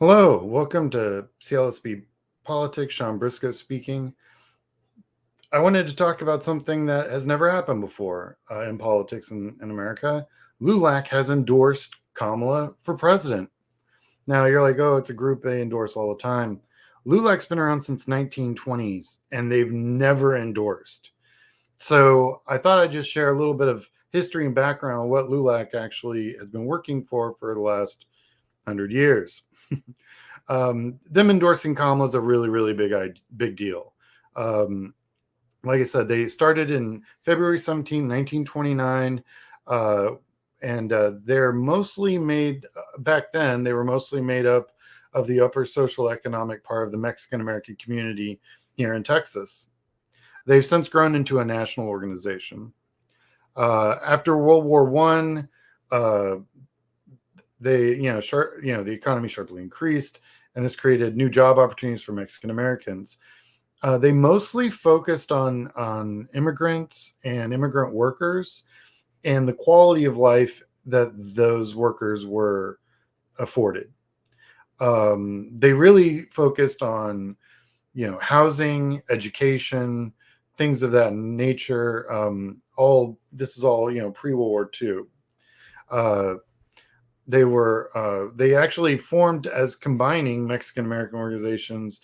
Hello, welcome to CLSB Politics. Sean Briscoe speaking. I wanted to talk about something that has never happened before in politics in America. LULAC has endorsed Kamala for president. Now you're like, oh, it's a group they endorse all the time. LULAC's been around since 1920s and they've never endorsed. So I thought I'd just share a little bit of history and background on what LULAC actually has been working for the last 100 years. Them endorsing Kamala is a really big deal. Like I said, they started in February 17, 1929, and they're mostly made back then. They were mostly made up of the upper social economic part of the Mexican American community here in Texas. They've since grown into a national organization. After World War One, the economy sharply increased, and this created new job opportunities for Mexican Americans. They mostly focused on immigrants and immigrant workers and the quality of life that those workers were afforded. They really focused on, housing, education, things of that nature. This is all pre-World War II. They actually formed as combining Mexican American organizations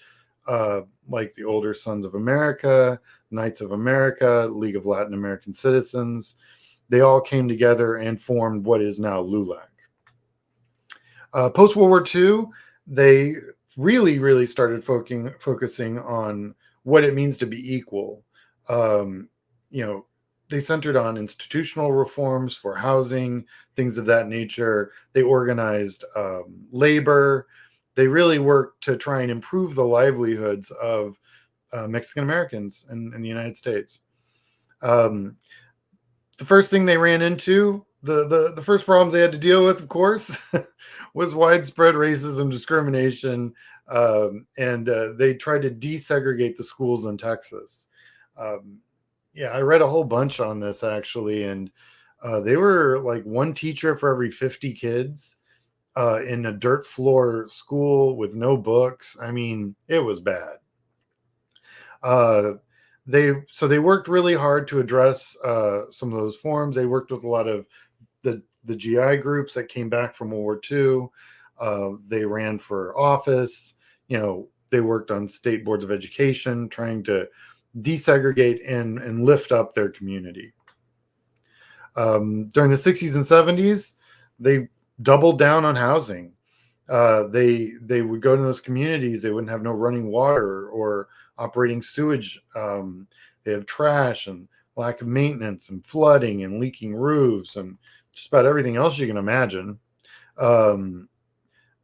like the Older Sons of America, Knights of America, League of Latin American Citizens. They all came together and formed what is now LULAC. Post-World War II, they really started focusing on what it means to be equal. They centered on institutional reforms for housing, things of that nature. They organized labor. They really worked to try and improve the livelihoods of Mexican Americans in the United States. The first thing they ran into, the first problems they had to deal with, of course, was widespread racism, discrimination, and they tried to desegregate the schools in Texas. I read a whole bunch on this actually, and they were like one teacher for every 50 kids in a dirt floor school with no books. I mean, it was bad. They worked really hard to address some of those forms. They worked with a lot of the GI groups that came back from World War II. They ran for office. They worked on state boards of education, trying to desegregate and lift up their community. During the 60s and 70s, they doubled down on housing. They would go to those communities. They wouldn't have no running water or operating sewage. They have trash and lack of maintenance and flooding and leaking roofs and just about everything else you can imagine.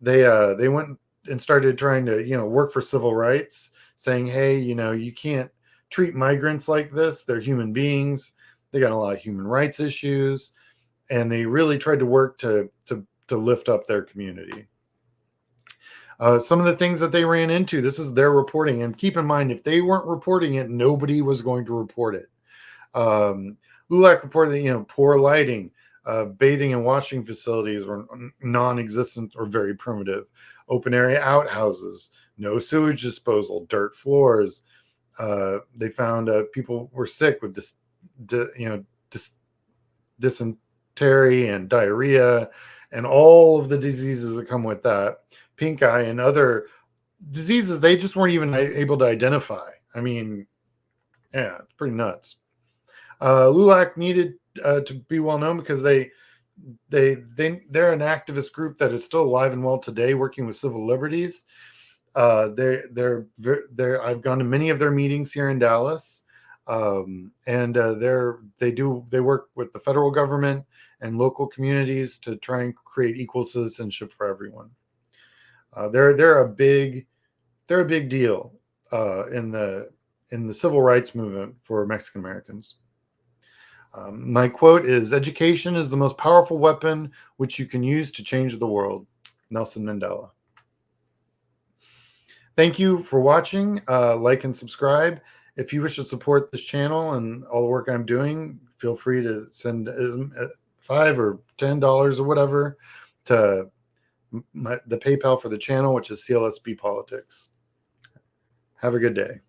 They went and started trying to work for civil rights, saying, hey, you can't treat migrants like this. They're human beings. They got a lot of human rights issues, and they really tried to work to lift up their community. Some of the things that they ran into, this is their reporting, and keep in mind, if they weren't reporting it, nobody was going to report it. LULAC reported, poor lighting, bathing and washing facilities were non-existent or very primitive, open area outhouses, no sewage disposal, dirt floors. They found people were sick with dysentery and diarrhea and all of the diseases that come with that, pink eye and other diseases they just weren't even able to identify. I mean, yeah, it's pretty nuts. LULAC needed to be well known because they're an activist group that is still alive and well today, working with civil liberties. I've gone to many of their meetings here in Dallas, and they work with the federal government and local communities to try and create equal citizenship for everyone. They're a big deal in the civil rights movement for Mexican Americans. My quote is, "Education is the most powerful weapon which you can use to change the world." Nelson Mandela. Thank you for watching. Like and subscribe. If you wish to support this channel and all the work I'm doing, feel free to send $5 or $10 or whatever to the PayPal for the channel, which is CLSB Politics. Have a good day.